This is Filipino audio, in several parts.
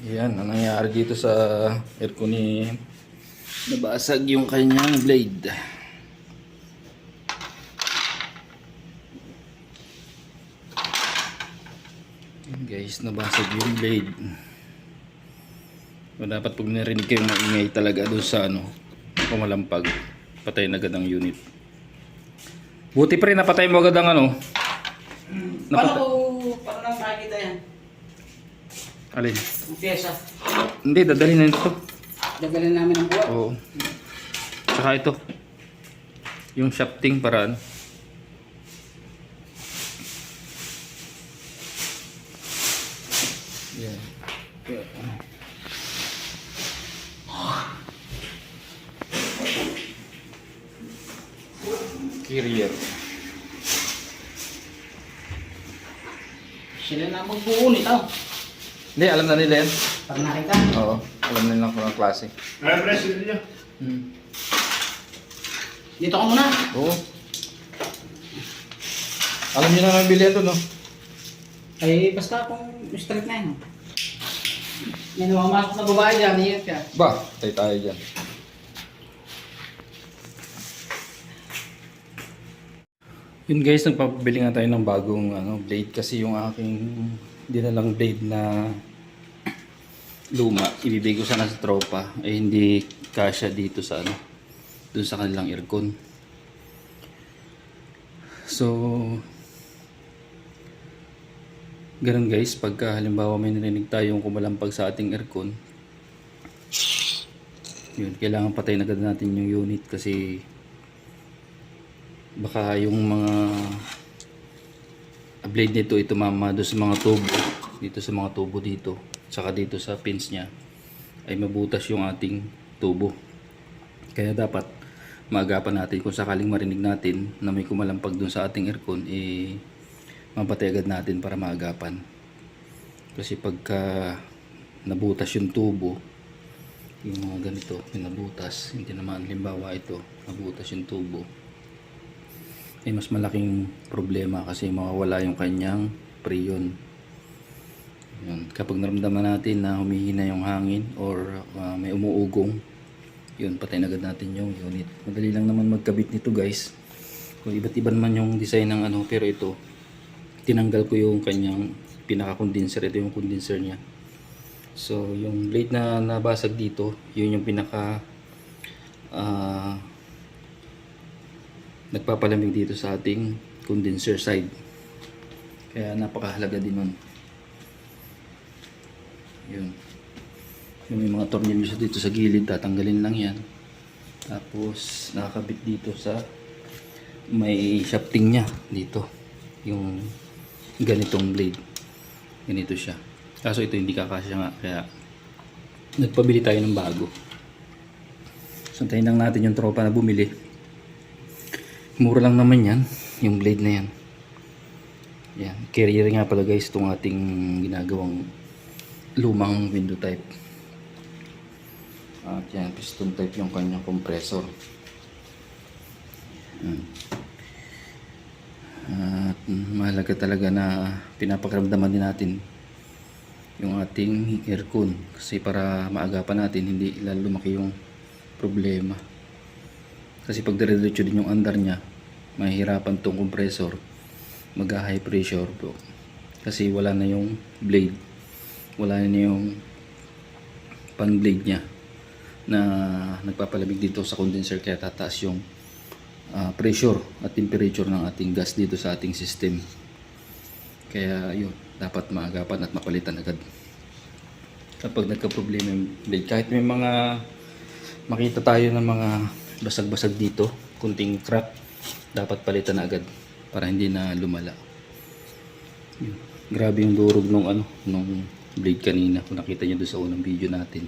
Yan, ang nangyari dito sa aircon ni nabasag yung kanyang blade. Yan guys, nabasag yung blade. So, dapat pag narinig kayong maingay talaga doon sa pumalampag, patayin agad ang unit. Buti pa rin napatay mo agad ang Paano nang makikita yan? Alin? Ang pyesa. Hindi, dadalhin na ito. Dagalin namin ang buwan. Oo. Saka ito. Yung shafting para Yan. Carrier. Sila na magbuo nito. Hindi, alam na nila yan. Para nakita. Oo, alam nila kung ang klase. Ay, president niya. Dito ka muna. Oo. Alam niyo na naman bilhin ito, no? Ay, basta kung straight na yun. May namamasok na babae dyan, iyan ka. Ba, tayo dyan. Yun guys, nagpapabili nga tayo ng bagong blade kasi yung aking dinalang blade na luma, ibibigay ko sana sa tropa, eh hindi kasya dito sa dun sa kanilang aircon. So ganun guys, pagka halimbawa may narinig tayong kumalampag sa ating aircon, yun, kailangan patayin agad natin yung unit kasi baka yung mga blade nito tumama doon sa mga tubo, dito saka dito sa pins nya ay mabutas yung ating tubo. Kaya dapat maagapan natin kung sakaling marinig natin na may kumalampag doon sa ating aircon, mapatay agad natin para maagapan. Kasi pagka nabutas yung tubo, yung mga ganito, nabutas, hindi naman halimbawa ito, nabutas yung tubo, ay mas malaking problema kasi mawawala yung kanyang preyon. Yun. Kapag naramdaman natin na humihina yung hangin or may umuugong, yun, patayin agad natin yung unit. Madali lang naman magkabit nito guys. Kung iba't iba naman yung design ng pero ito, tinanggal ko yung kanyang pinaka-condenser. Ito yung condenser nya. So yung blade na nabasag dito, yun yung pinaka nagpapalamig dito sa ating condenser side. Kaya napakahalaga din nun. Yun. Yung may mga tornilyo dito sa gilid, tatanggalin lang yan. Tapos nakakabit dito sa may shafting nya dito. Yung ganitong blade. Ganito siya. Kaso ito hindi kakasya nga, kaya nagpabili tayo ng bago. So tayin lang natin yung tropa na bumili. Mura lang naman yan, yung blade na yan. Yan, carrier nga pala guys itong ating ginagawang lumang window type. At yan, piston type yung kanyang compressor. At mahalaga talaga na pinapakaramdaman din natin yung ating aircon kasi para maagapan natin hindi lalo lumaki yung problema. Kasi pag dire-diretso din yung andar nya, mahihirapan tong compressor mag-high pressure bro. Kasi wala na yung blade, wala na yung pan blade nya na nagpapalamig dito sa condenser, kaya tataas yung pressure at temperature ng ating gas dito sa ating system. Kaya yun, dapat maagapan at mapalitan agad kapag nagka-problema yung blade. Kahit may mga makita tayo ng mga basag-basag dito, kunting crack, dapat palitan na agad para hindi na lumala. Yun. Grabe yung durog nung blade kanina, kung nakita nyo doon sa unang video natin.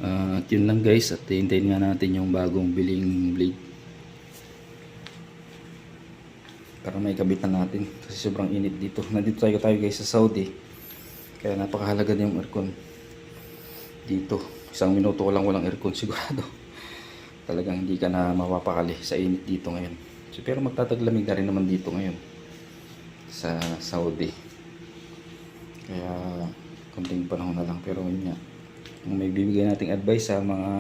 At yun lang guys, at hintayin nga natin yung bagong biling blade para may kabitan natin kasi sobrang init dito. Nandito tayo guys sa Saudi, kaya napakahalaga din yung aircon dito. 1 minuto ko lang walang aircon, sigurado talagang hindi ka na mapapakali sa init dito ngayon. So, pero magtataglamig na rin naman dito ngayon sa Saudi. Kaya konting panahon na lang, pero yun nga, ang may bibigay nating advice sa mga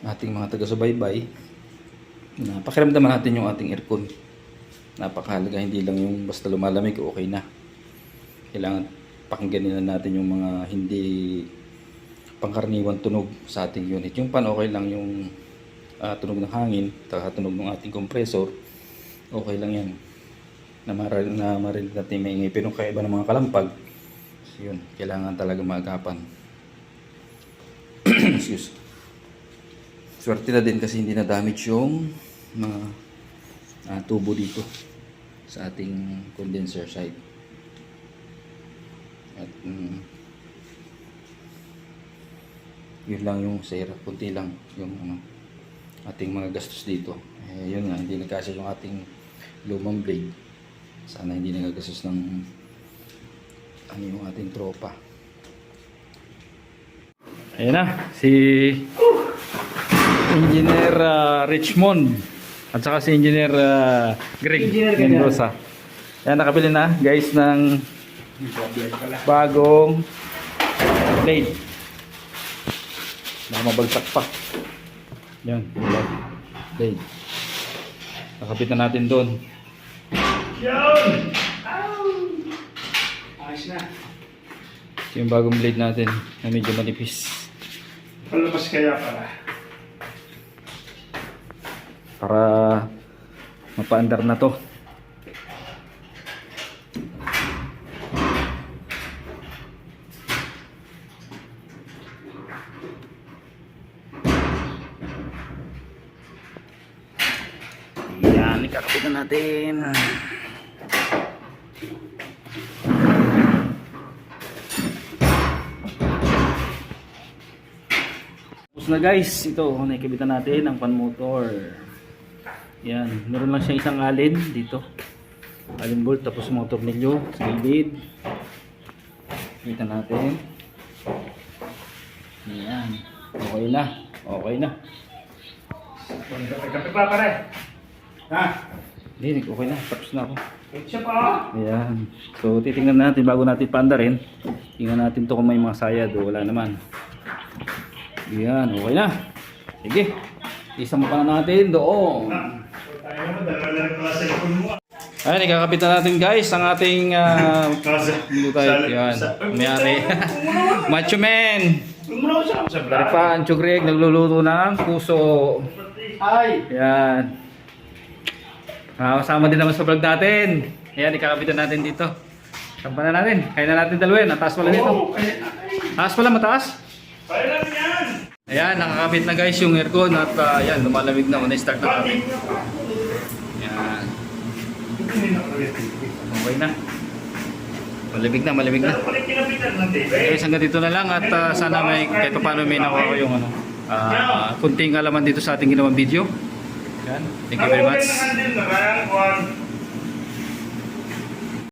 ating mga taga-subaybay na pakiramdaman natin yung ating aircon. Napakahalaga, hindi lang yung basta lumalamig okay na. Kailangan pakinggan nila natin yung mga hindi pangkaraniwan tunog sa ating unit. Yung pan okay lang, yung tunog ng hangin, tunog ng ating compressor, okay lang yan. Na marinig natin may ingay, pero kaya iba ng mga kalampag, so yun, kailangan talaga maagapan. Excuse. Swerte na din kasi hindi na damage yung mga tubo dito sa ating condenser side. At yun lang yung sira, kunti lang yung ating mga gastos dito. Yun nga, hindi nagkasya yung ating lumang blade. Sana hindi nagagastos ng yung ating tropa. Ayan na, si Engineer Richmond at saka si Engineer Greg Mendoza. Ayan, nakabili na guys ng bagong blade. Baka mabagsak pa. Yan, blade. Nakabit na natin doon. Yun! Ayos na. Ito yung bagong blade natin na medyo manipis. Palabas kaya pala. Para mapaandar na to. Yan, ikakapit na natin. Tapos na guys, ito naikabitan natin ang pan motor. Yan, meron lang siyang isang alin dito. Alin bolt, tapos mga tornilyo sa gilid. Kita natin. Yan, okay na. Okay na. Kapit pa pare. Ha? Hindi, okay na. Tapos na ako. Siya pa. Ayan. So, titingnan natin bago natin paandarin. Tingnan natin to kung may mga sayad o wala naman. Ayan, okay na. Sige. Isang pa natin doon. Tayo naman, dalawa lang pala sa ipon mo. Ayan, ikakapit na natin guys ang ating hindi tayo. Ayan, mayari. Macho Man. Umulaw siya sa vlog. Dari pa, Ancho Greg, nagluluto ng puso. Ay! Ayan. Kasama din naman sa vlog natin. Ayan, ikakapitan natin dito. Sampan na natin. Kaya na natin dalawin. Ang taas pala dito. Oo, kaya na. Taas pala, mataas. Kaya lang yan. Ayan, nakakapit na guys yung aircon at ayan, lumalamig na. Una start na kami. Ayan. Okay na. Malamig na, malamig na. Balik kinapitan ng TV. Guys, hanggang dito na lang at sana may kahit pa paano may nakuha ko yung kunting alaman dito sa ating ginawang video. Yan. Thank you very much. Ang handle na kaya,